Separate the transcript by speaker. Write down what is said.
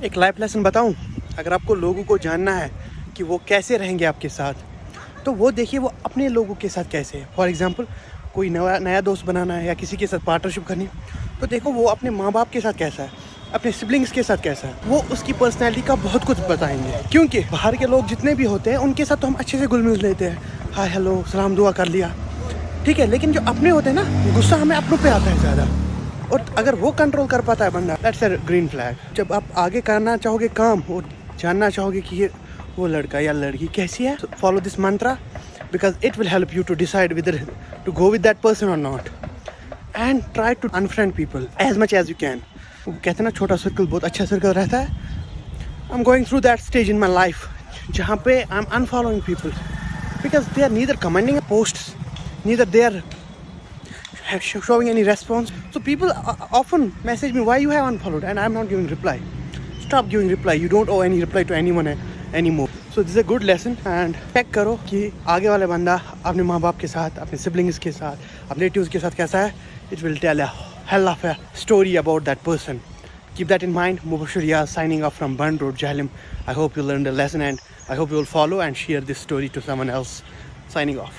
Speaker 1: एक life lesson बताऊं, अगर आपको लोगों को जानना है कि वो कैसे रहेंगे आपके साथ, तो वो देखिए वो अपने लोगों के साथ कैसे है। फॉर एग्जांपल कोई नया दोस्त बनाना है या किसी के साथ पार्टनरशिप करनी है, तो देखो वो अपने माँ बाप के साथ कैसा है, अपने सिबलिंग्स के साथ कैसा है। वो उसकी पर्सनैलिटी का बहुत कुछ बताएंगे, क्योंकि बाहर के लोग जितने भी होते हैं उनके साथ तो हम अच्छे से घुल मिल लेते हैं, हाय हेलो सलाम दुआ कर लिया, ठीक है। लेकिन जो अपने होते हैं ना, गुस्सा हमें अपनों पे आता है ज़्यादा, और अगर वो कंट्रोल कर पाता है बंदा, दैट्स अ ग्रीन फ्लैग। जब आप आगे करना चाहोगे काम और जानना चाहोगे कि ये वो लड़का या लड़की कैसी है, follow this mantra, because it will help you to decide whether to go with that person और not, and try to unfriend people as much as you can. वो कहते हैं ना, छोटा सर्कल बहुत अच्छा सर्कल रहता है। I am going through that stage in my life जहाँ पे I am unfollowing people because they are neither commenting posts, neither they are showing any response. So people often message me, why you have unfollowed, and I'm not giving reply. Stop giving reply. You don't owe any reply to anyone anymore. So this is a good lesson, and check करो कि आगे वाले बंदा अपने माँ बाप के साथ, अपने siblings के साथ, अपने relatives के साथ कैसा है. It will tell a hell of a story about that person. Keep that in mind. Mubashir Yaz signing off from Bund Road, Jhelum. I hope you learned a lesson, and I hope you will follow and share this story to someone else. Signing off.